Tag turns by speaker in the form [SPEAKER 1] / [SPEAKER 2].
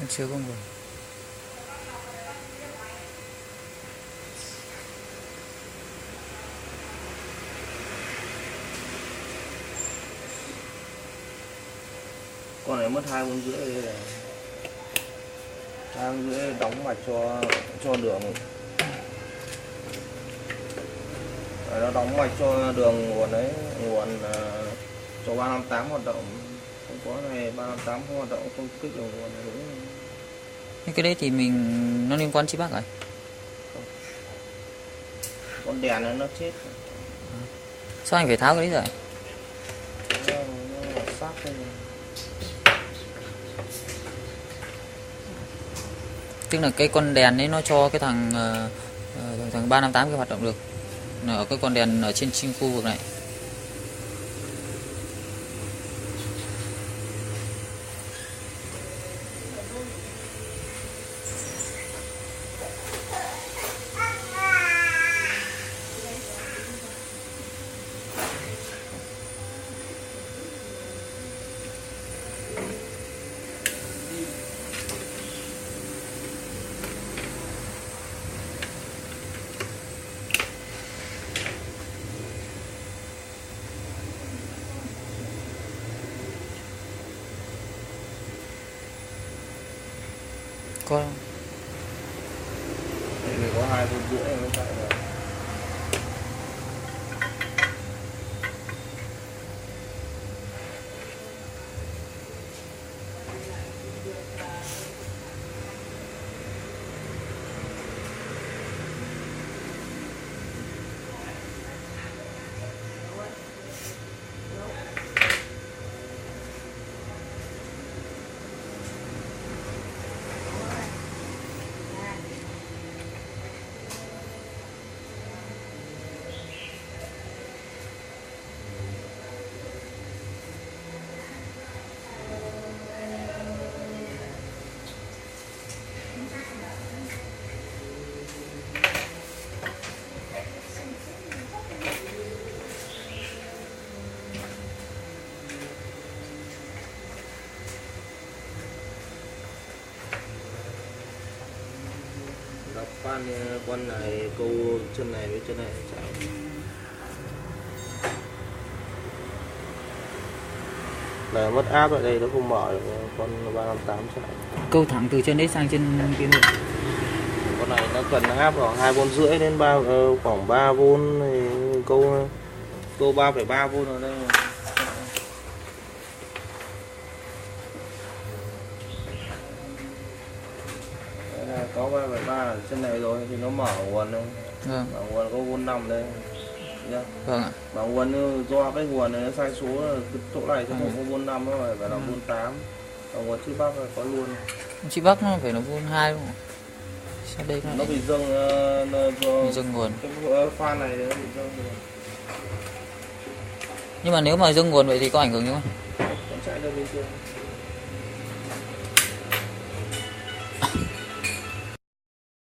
[SPEAKER 1] chưa có nguồn.
[SPEAKER 2] Con này mất 2,5 đây này. 2,5 đóng mạch cho đường. Đấy, nó đóng mạch cho đường nguồn đấy, nguồn cho 358 hoạt động. Không có này 358 không hoạt động, không kích được nguồn này đúng.
[SPEAKER 1] Nhưng cái đấy thì nó liên quan chi bác rồi.
[SPEAKER 2] Con đèn nó chết.
[SPEAKER 1] Sao anh phải tháo cái đấy rồi?
[SPEAKER 2] Nó sát lên.
[SPEAKER 1] Tức là cái con đèn ấy nó cho cái thằng 358 cái hoạt động được. Ở cái con đèn ở trên khu vực này. Có
[SPEAKER 2] Đây có 2,5 mới chạy được. Đập con này câu chân này với chân này chạy. Là mất áp ở đây nó không mở được con 358 chạy.
[SPEAKER 1] câu thẳng từ chân đấy sang chân kia luôn.
[SPEAKER 2] Con này nó cần áp khoảng 2,5V đến khoảng 3V thì câu 3,3V ở đây. Có 3,3 ở chân này rồi thì nó mở nguồn không?
[SPEAKER 1] Vâng.
[SPEAKER 2] Mở nguồn có vôn 5 đây. Nhá.
[SPEAKER 1] Vâng ạ.
[SPEAKER 2] Mở nguồn do cái nguồn này nó sai số, cái chỗ này chứ không có vôn 5 nó phải là vôn 8. Ở nguồn chip bác có luôn.
[SPEAKER 1] Chip bác nó phải là vôn 2 đúng không? Sao đây
[SPEAKER 2] nó bị dâng
[SPEAKER 1] bị dâng nguồn.
[SPEAKER 2] Cái pha này nó bị dâng nguồn.
[SPEAKER 1] Nhưng mà nếu mà dâng nguồn vậy thì có ảnh hưởng không?
[SPEAKER 2] Vẫn chạy ra bên trên.